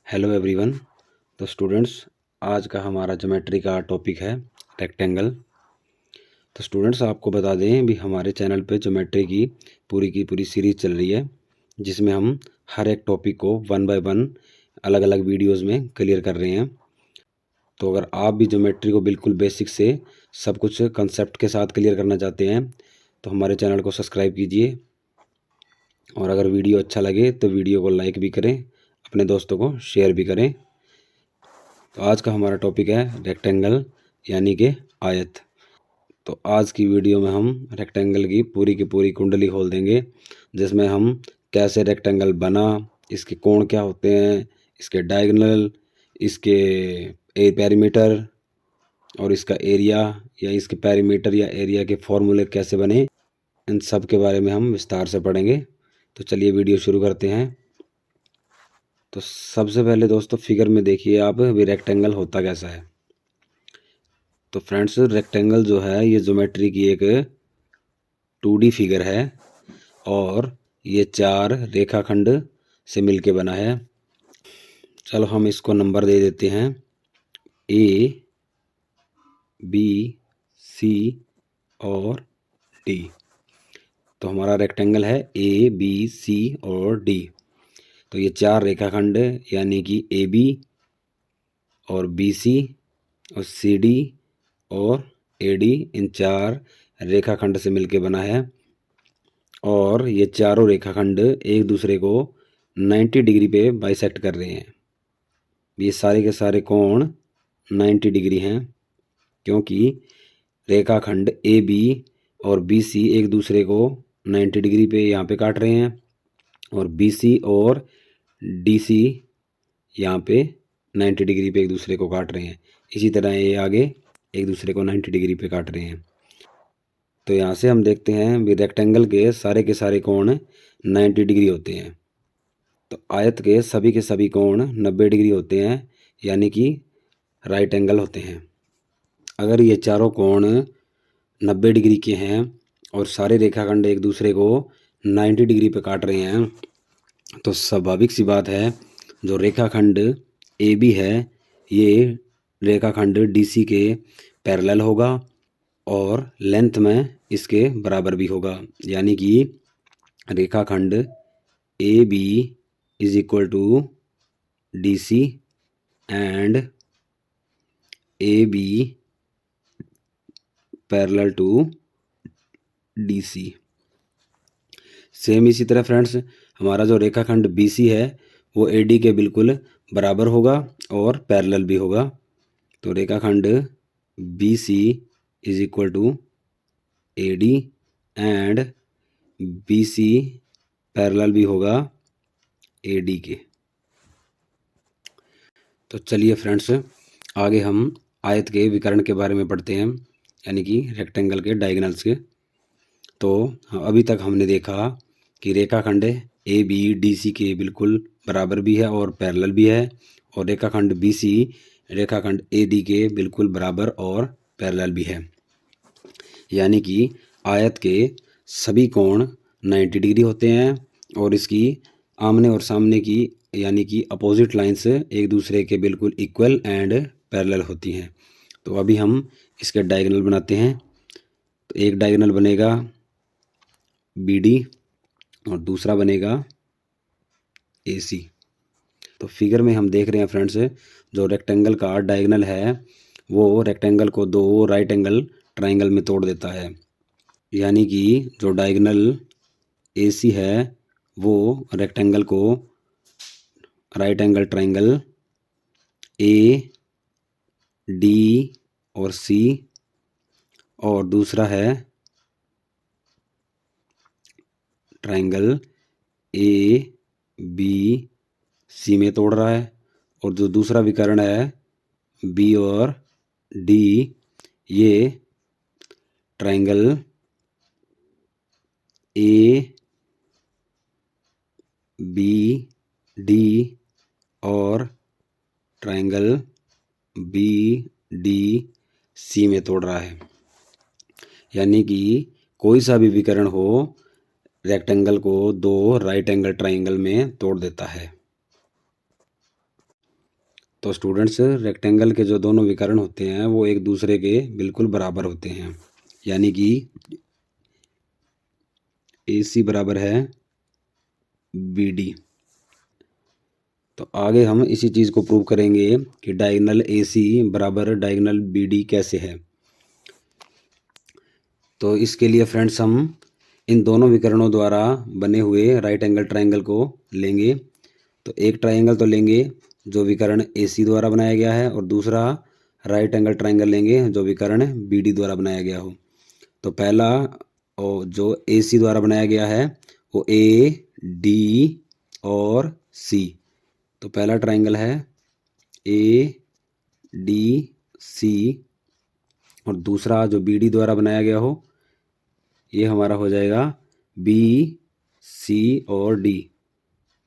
Hello everyone. तो students, आज का हमारा ज्योमेट्री का टॉपिक है रेक्टेंगल। तो स्टूडेंट्स, आपको बता दें भी हमारे चैनल पे ज्योमेट्री की पूरी सीरीज़ चल रही है, जिसमें हम हर एक टॉपिक को वन बाय वन अलग अलग वीडियोस में क्लियर कर रहे हैं। तो अगर आप भी ज्योमेट्री को बिल्कुल बेसिक से सब कुछ कंसेप्ट के साथ क्लियर करना चाहते हैं तो हमारे चैनल को सब्सक्राइब कीजिए, और अगर वीडियो अच्छा लगे तो वीडियो को लाइक भी करें, अपने दोस्तों को शेयर भी करें। तो आज का हमारा टॉपिक है रेक्टेंगल यानी कि आयत। तो आज की वीडियो में हम रेक्टेंगल की पूरी कुंडली खोल देंगे, जिसमें हम कैसे रेक्टेंगल बना, इसके कोण क्या होते हैं, इसके डायगोनल, इसके पेरीमीटर और इसका एरिया या इसके पेरीमीटर या एरिया के फॉर्मूले कैसे बने, इन सब के बारे में हम विस्तार से पढ़ेंगे। तो चलिए वीडियो शुरू करते हैं। तो सबसे पहले दोस्तों फिगर में देखिए आप भी रेक्टेंगल होता कैसा है। तो फ्रेंड्स, रेक्टेंगल जो है ये ज्योमेट्री की एक 2D फिगर है, और ये 4 रेखाखंड से मिलके बना है। चलो हम इसको नंबर दे देते हैं A, B, C और D। तो हमारा रेक्टेंगल है A, B, C और D। तो ये 4 रेखाखंड यानी कि AB और BC और CD और AD, इन 4 रेखाखंड से मिलके बना है। और ये चारों रेखाखंड एक दूसरे को 90 डिग्री पे बाइसेक्ट कर रहे हैं। ये सारे के सारे कोण 90 डिग्री हैं, क्योंकि रेखाखंड AB और BC एक दूसरे को 90 डिग्री पे यहाँ पे काट रहे हैं, और BC और DC यहाँ पे 90 डिग्री पे एक दूसरे को काट रहे हैं। इसी तरह ये आगे एक दूसरे को 90 डिग्री पे काट रहे हैं। तो यहाँ से हम देखते हैं भी रेक्टेंगल के सारे कोण 90 डिग्री होते हैं। तो आयत के सभी कोण 90 डिग्री होते हैं, यानी कि राइट एंगल होते हैं। अगर ये चारों कोण 90 डिग्री के हैं और सारे रेखाखंड एक दूसरे को 90 डिग्री पे काट रहे हैं, तो स्वाभाविक सी बात है जो रेखाखंड AB है ये रेखाखंड DC के पैरेलल होगा और लेंथ में इसके बराबर भी होगा। यानी कि रेखाखंड AB is equal to DC and AB parallel to DC। Same इसी तरह फ्रेंड्स, हमारा जो रेखाखंड BC है वो AD के बिल्कुल बराबर होगा और पैरेलल भी होगा। तो रेखाखंड BC is equal to AD and BC parallel भी होगा AD के। तो चलिए फ्रेंड्स, आगे हम आयत के विकर्ण के बारे में पढ़ते हैं, यानी कि रेक्टेंगल के डायगोनल्स के। तो अभी तक हमने देखा कि रेखाखंड ABDC के बिल्कुल बराबर भी है और पैरेलल भी है, और रेखाखंड BC रेखाखंड AD के बिल्कुल बराबर और पैरेलल भी है। यानी कि आयत के सभी कोण 90 डिग्री होते हैं, और इसकी आमने और सामने की यानी कि अपोजिट लाइंस एक दूसरे के बिल्कुल इक्वल एंड पैरेलल होती हैं। तो अभी हम इसके डायगोनल बनाते हैं। तो एक डायगोनल बनेगा BD और दूसरा बनेगा AC। तो फिगर में हम देख रहे हैं फ्रेंड्स, जो रेक्टेंगल का डायगोनल है वो रेक्टेंगल को 2 राइट एंगल ट्राइंगल में तोड़ देता है। यानी कि जो डायगोनल AC है वो रेक्टेंगल को राइट एंगल ट्राइंगल AD और C, और दूसरा है ट्राइंगल ABC में तोड़ रहा है। और जो दूसरा विकर्ण है B और D, ये ट्राइंगल ABD और ट्राइंगल BDC में तोड़ रहा है। यानी कि कोई सा भी विकर्ण हो रेक्टेंगल को 2 राइट एंगल ट्राइंगल में तोड़ देता है। तो स्टूडेंट्स रेक्टेंगल के जो दोनों विकर्ण होते हैं वो एक दूसरे के बिल्कुल बराबर होते हैं, यानी कि AC बराबर है BD। तो आगे हम इसी चीज़ को प्रूव करेंगे कि डायगोनल AC बराबर डायगोनल BD कैसे है। तो इसके लिए फ्रेंड्स हम इन दोनों विकर्णों द्वारा बने हुए राइट एंगल ट्रायंगल को लेंगे। तो एक ट्रायंगल तो लेंगे जो विकर्ण AC द्वारा बनाया गया है, और दूसरा राइट एंगल ट्रायंगल लेंगे जो विकर्ण BD द्वारा बनाया गया हो। तो पहला और जो AC द्वारा बनाया गया है वो AD और C। तो पहला ट्रायंगल है ADC, और दूसरा जो BD द्वारा बनाया गया हो ये हमारा हो जाएगा BC और D।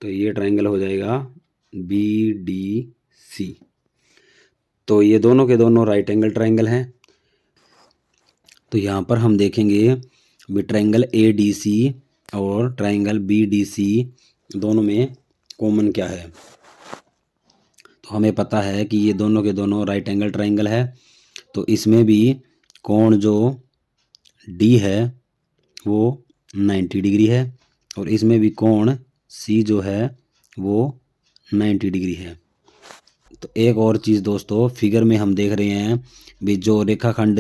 तो ये ट्रायंगल हो जाएगा BDC। तो ये दोनों के दोनों राइट एंगल ट्रायंगल हैं। तो यहाँ पर हम देखेंगे भी ट्रायंगल ADC और ट्रायंगल BDC दोनों में कॉमन क्या है। तो हमें पता है कि ये दोनों के दोनों राइट एंगल ट्रायंगल है। तो इसमें भी कोण जो D है वो 90 डिग्री है, और इसमें भी कोण C जो है वो 90 डिग्री है। तो एक और चीज़ दोस्तों, फिगर में हम देख रहे हैं भी जो रेखाखंड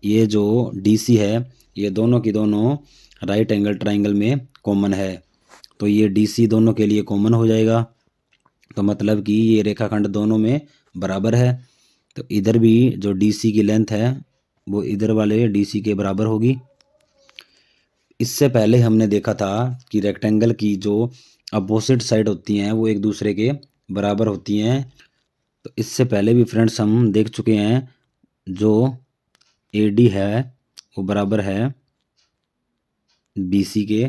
ये जो DC है ये दोनों की दोनों राइट एंगल ट्रायंगल में कॉमन है। तो ये DC दोनों के लिए कॉमन हो जाएगा। तो मतलब कि ये रेखाखंड दोनों में बराबर है। तो इधर भी जो DC की लेंथ है वो इधर वाले DC के बराबर होगी। इससे पहले हमने देखा था कि रेक्टेंगल की जो अपोजिट साइड होती हैं वो एक दूसरे के बराबर होती हैं। तो इससे पहले भी फ्रेंड्स हम देख चुके हैं जो AD है वो बराबर है BC के।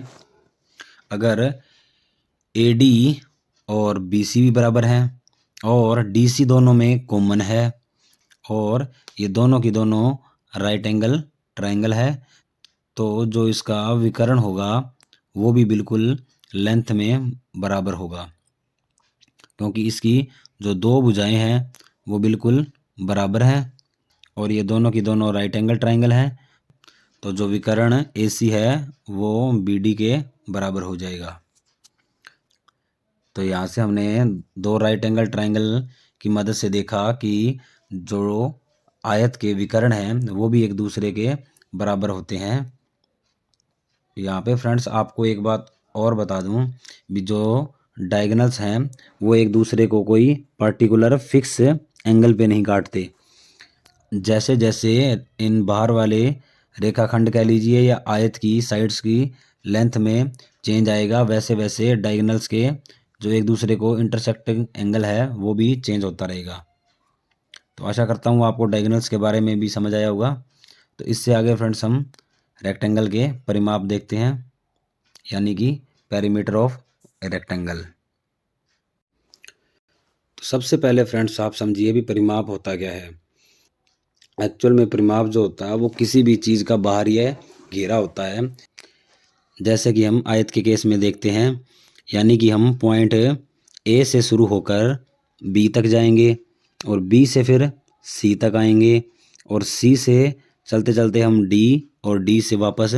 अगर AD और BC भी बराबर हैं और DC दोनों में कॉमन है, और ये दोनों की दोनों राइट एंगल ट्रायंगल है, तो जो इसका विकर्ण होगा वो भी बिल्कुल लेंथ में बराबर होगा, क्योंकि इसकी जो दो भुजाएं हैं वो बिल्कुल बराबर हैं, और ये दोनों की दोनों राइट एंगल ट्रायंगल हैं। तो जो विकर्ण AC है वो BD के बराबर हो जाएगा। तो यहाँ से हमने दो राइट एंगल ट्रायंगल की मदद से देखा कि जो आयत के विकर्ण हैं वो भी एक दूसरे के बराबर होते हैं। यहाँ पे फ्रेंड्स आपको एक बात और बता दूं भी जो डायगोनल्स हैं वो एक दूसरे को कोई पर्टिकुलर फिक्स एंगल पे नहीं काटते। जैसे जैसे इन बाहर वाले रेखाखंड कह लीजिए या आयत की साइड्स की लेंथ में चेंज आएगा, वैसे वैसे डायगोनल्स के जो एक दूसरे को इंटरसेक्टिंग एंगल है वो भी चेंज होता रहेगा। तो आशा करता हूँ आपको डायगोनल्स के बारे में भी समझ आया होगा। तो इससे आगे फ्रेंड्स हम रेक्टेंगल के परिमाप देखते हैं, यानी कि पेरीमीटर ऑफ रेक्टेंगल। तो सबसे पहले फ्रेंड्स आप समझिए भी परिमाप होता क्या है। एक्चुअल में परिमाप जो होता है वो किसी भी चीज़ का बाहरी घेरा होता है। जैसे कि हम आयत के केस में देखते हैं, यानी कि हम पॉइंट A से शुरू होकर B तक जाएंगे, और B से फिर C तक आएंगे, और C से चलते चलते हम D, और D से वापस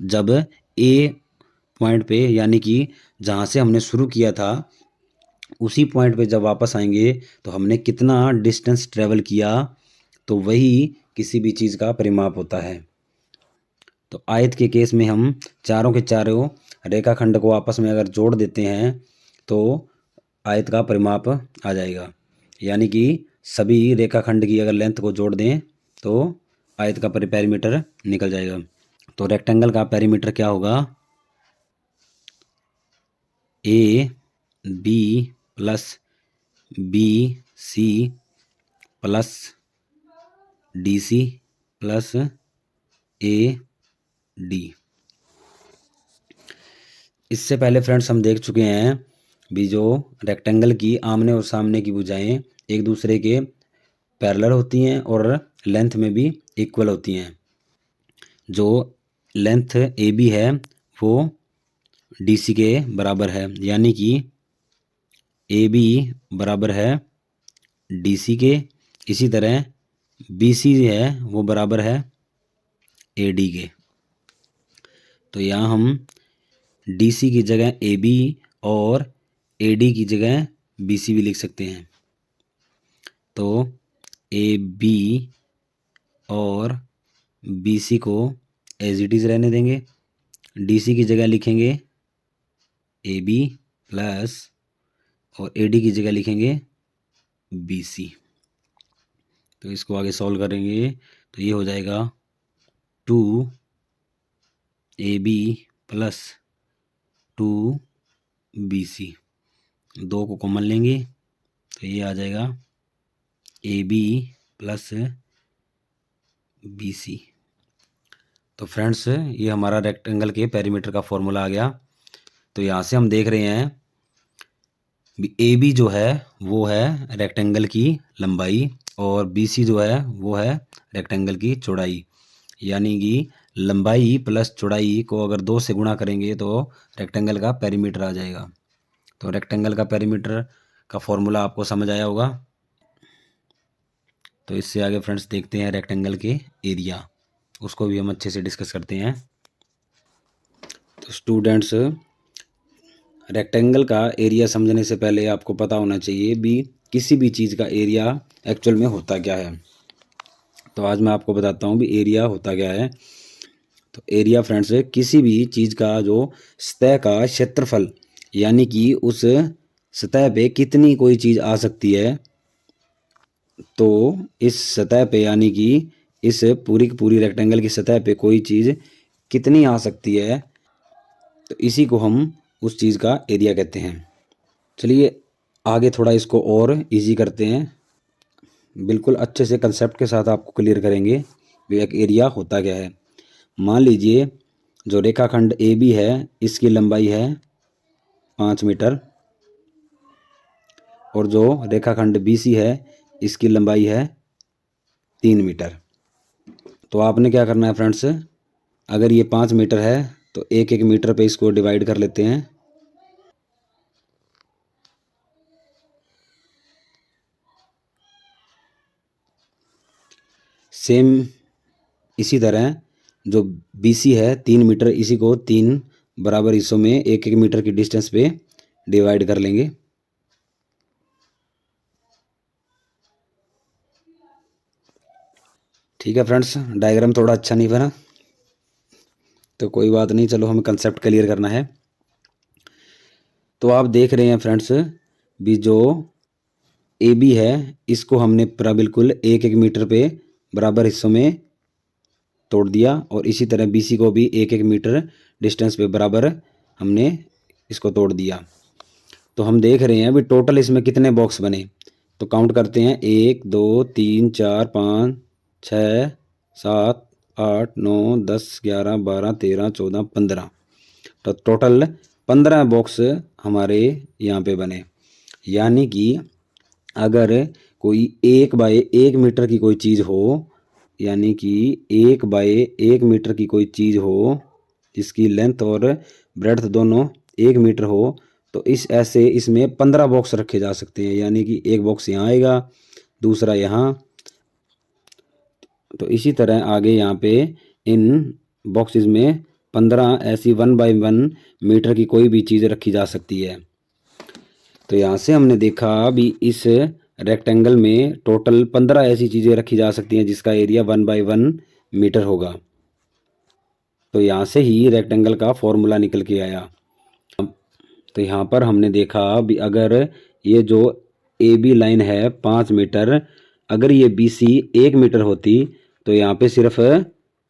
जब A पॉइंट पे, यानी कि जहाँ से हमने शुरू किया था उसी पॉइंट पे जब वापस आएंगे तो हमने कितना डिस्टेंस ट्रेवल किया, तो वही किसी भी चीज़ का परिमाप होता है। तो आयत के केस में हम चारों के चारों रेखाखंड को आपस में अगर जोड़ देते हैं तो आयत का परिमाप आ जाएगा, यानी कि सभी रेखाखंड की अगर लेंथ को जोड़ दें तो आयत का पेरीमीटर निकल जाएगा। तो रेक्टेंगल का पेरीमीटर क्या होगा, AB plus BC plus DC plus AD। इससे पहले फ्रेंड्स हम देख चुके हैं भी जो रेक्टेंगल की आमने और सामने की भुजाएं एक दूसरे के पैरेलल होती हैं और लेंथ में भी इक्वल होती हैं। जो लेंथ AB है वो DC के बराबर है, यानी कि AB बराबर है DC के, इसी तरह BC है वो बराबर है AD के। तो यहाँ हम DC की जगह AB और AD की जगह BC भी लिख सकते हैं। तो AB और BC को एज इट इज रहने देंगे। DC की जगह लिखेंगे AB प्लस और AD की जगह लिखेंगे BC। तो इसको आगे सॉल्व करेंगे तो ये हो जाएगा 2AB प्लस 2BC। 2 को कॉमन लेंगे तो ये आ जाएगा AB प्लस BC। तो फ्रेंड्स ये हमारा रेक्टेंगल के पेरीमीटर का फॉर्मूला आ गया। तो यहाँ से हम देख रहे हैं AB जो है वो है रेक्टेंगल की लंबाई और BC जो है वो है रेक्टेंगल की चौड़ाई। यानी कि लंबाई प्लस चौड़ाई को अगर 2 से गुणा करेंगे तो रेक्टेंगल का पेरीमीटर आ जाएगा। तो रेक्टेंगल का पेरीमीटर का फॉर्मूला आपको समझ आया होगा। तो इससे आगे फ्रेंड्स देखते हैं रेक्टेंगल के एरिया, उसको भी हम अच्छे से डिस्कस करते हैं। तो स्टूडेंट्स रेक्टेंगल का एरिया समझने से पहले आपको पता होना चाहिए भी किसी भी चीज़ का एरिया एक्चुअल में होता क्या है। तो आज मैं आपको बताता हूँ भी एरिया होता क्या है। तो एरिया फ्रेंड्स किसी भी चीज़ का जो सतह का क्षेत्रफल, यानी कि उस सतह पे कितनी कोई चीज़ आ सकती है। तो इस सतह पे यानी कि इस पूरी की पूरी रेक्टेंगल की सतह पे कोई चीज़ कितनी आ सकती है, तो इसी को हम उस चीज़ का एरिया कहते हैं। चलिए आगे थोड़ा इसको और इजी करते हैं, बिल्कुल अच्छे से कंसेप्ट के साथ आपको क्लियर करेंगे कि एक एरिया होता क्या है। मान लीजिए जो रेखाखंड AB है इसकी लंबाई है 5 मीटर और जो रेखाखंड BC है इसकी लंबाई है 3 मीटर। तो आपने क्या करना है फ्रेंड्स, अगर ये 5 मीटर है तो 1-1 मीटर पे इसको डिवाइड कर लेते हैं। सेम इसी तरह जो BC है 3 मीटर, इसी को 3 बराबर हिस्सों में 1-1 मीटर की डिस्टेंस पे डिवाइड कर लेंगे। ठीक है फ्रेंड्स, डायग्राम थोड़ा अच्छा नहीं बना तो कोई बात नहीं, चलो हमें कंसेप्ट क्लियर करना है। तो आप देख रहे हैं फ्रेंड्स भी जो AB है इसको हमने पूरा बिल्कुल 1-1 मीटर पे बराबर हिस्सों में तोड़ दिया और इसी तरह BC को भी 1-1 मीटर डिस्टेंस पे बराबर हमने इसको तोड़ दिया। तो हम देख रहे हैं भी टोटल इसमें कितने बॉक्स बने। तो काउंट करते हैं 1 2 3 4 5 6 7 8 9 10 11 12 13 14 15। तो टोटल 15 बॉक्स हमारे यहाँ पे बने। यानी कि अगर कोई 1 बाय 1 मीटर की कोई चीज़ हो, यानी कि 1 बाय 1 मीटर की कोई चीज़ हो जिसकी लेंथ और ब्रेड्थ दोनों 1 मीटर हो, तो इस ऐसे इसमें 15 बॉक्स रखे जा सकते हैं। यानी कि एक बॉक्स यहाँ आएगा, दूसरा यहाँ, तो इसी तरह आगे यहाँ पे इन बॉक्सेस में 15 ऐसी 1 बाय 1 मीटर की कोई भी चीज़ रखी जा सकती है। तो यहाँ से हमने देखा भी इस रेक्टेंगल में टोटल 15 ऐसी चीज़ें रखी जा सकती हैं जिसका एरिया 1 बाय 1 मीटर होगा। तो यहाँ से ही रेक्टेंगल का फॉर्मूला निकल के आया। तो यहाँ पर हमने देखा भी अगर ये जो AB लाइन है 5 मीटर, अगर ये BC 1 मीटर होती तो यहाँ पे सिर्फ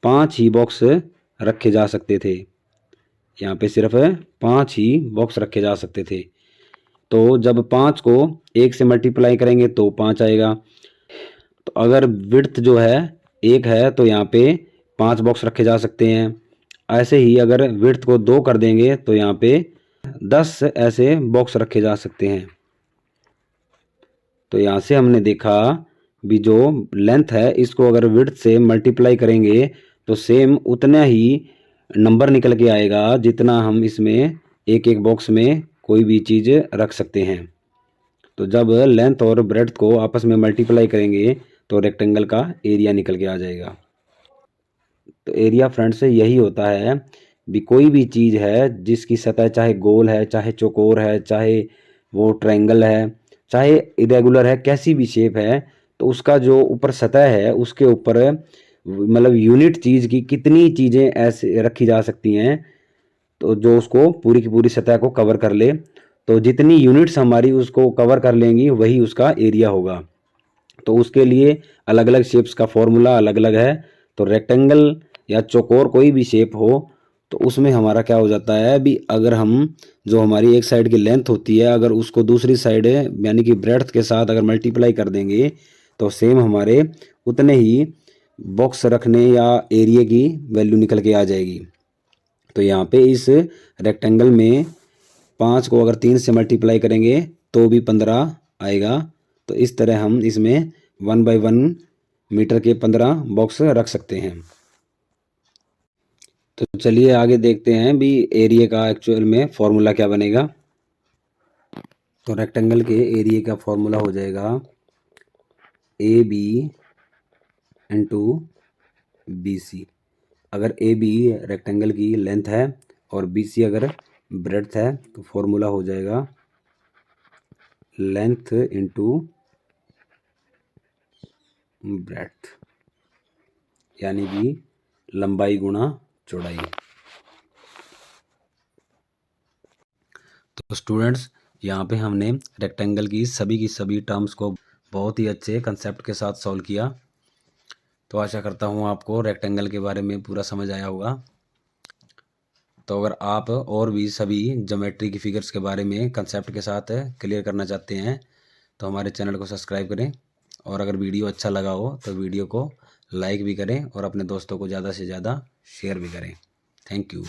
5 ही बॉक्स रखे जा सकते थे। यहाँ पे सिर्फ 5 ही बॉक्स रखे जा सकते थे। तो जब 5 को 1 से मल्टीप्लाई करेंगे तो 5 आएगा। तो अगर विड्थ जो है 1 है तो यहाँ पे 5 बॉक्स रखे जा सकते हैं। ऐसे ही अगर विड्थ को 2 कर देंगे तो यहाँ पे 10 ऐसे बॉक्स रखे जा सकते हैं। तो यहाँ से हमने देखा भी जो लेंथ है इसको अगर विड्थ से मल्टीप्लाई करेंगे तो सेम उतना ही नंबर निकल के आएगा जितना हम इसमें एक एक बॉक्स में कोई भी चीज़ रख सकते हैं। तो जब लेंथ और ब्रेड्थ को आपस में मल्टीप्लाई करेंगे तो रेक्टेंगल का एरिया निकल के आ जाएगा। तो एरिया फ्रेंड से यही होता है भी कोई भी चीज़ है जिसकी सतह चाहे गोल है, चाहे चौकोर है, चाहे वो ट्रायंगल है, चाहे इरेगुलर है, कैसी भी शेप है, तो उसका जो ऊपर सतह है उसके ऊपर मतलब यूनिट चीज़ की कितनी चीज़ें ऐसे रखी जा सकती हैं तो जो उसको पूरी की पूरी सतह को कवर कर ले, तो जितनी यूनिट्स हमारी उसको कवर कर लेंगी वही उसका एरिया होगा। तो उसके लिए अलग अलग शेप्स का फॉर्मूला अलग अलग है। तो रेक्टेंगल या चौकोर कोई भी शेप हो तो उसमें हमारा क्या हो जाता है भी अगर हम जो हमारी एक साइड की लेंथ होती है अगर उसको दूसरी साइड यानी कि ब्रेड्थ के साथ अगर मल्टीप्लाई कर देंगे तो सेम हमारे उतने ही बॉक्स रखने या एरिया की वैल्यू निकल के आ जाएगी। तो यहाँ पे इस रेक्टेंगल में 5 को अगर 3 से मल्टीप्लाई करेंगे तो भी 15 आएगा। तो इस तरह हम इसमें 1 बाई 1 मीटर के 15 बॉक्स रख सकते हैं। तो चलिए आगे देखते हैं भी एरिया का एक्चुअल में फॉर्मूला क्या बनेगा। तो रेक्टेंगल के एरिया का फॉर्मूला हो जाएगा A B into B C. अगर ए बी रेक्टेंगल की लेंथ है और बी सी अगर ब्रेड्थ है तो फॉर्मूला हो जाएगा लेंथ इंटू ब्रेड्थ यानी कि लंबाई गुणा चौड़ाई। तो स्टूडेंट्स यहाँ पे हमने रेक्टेंगल की सभी टर्म्स को बहुत ही अच्छे कंसेप्ट के साथ सॉल्व किया। तो आशा करता हूँ आपको रेक्टेंगल के बारे में पूरा समझ आया होगा। तो अगर आप और भी सभी ज्योमेट्री की फिगर्स के बारे में कंसेप्ट के साथ क्लियर करना चाहते हैं तो हमारे चैनल को सब्सक्राइब करें और अगर वीडियो अच्छा लगा हो तो वीडियो को लाइक भी करें और अपने दोस्तों को ज़्यादा से ज़्यादा शेयर भी करें। Thank you.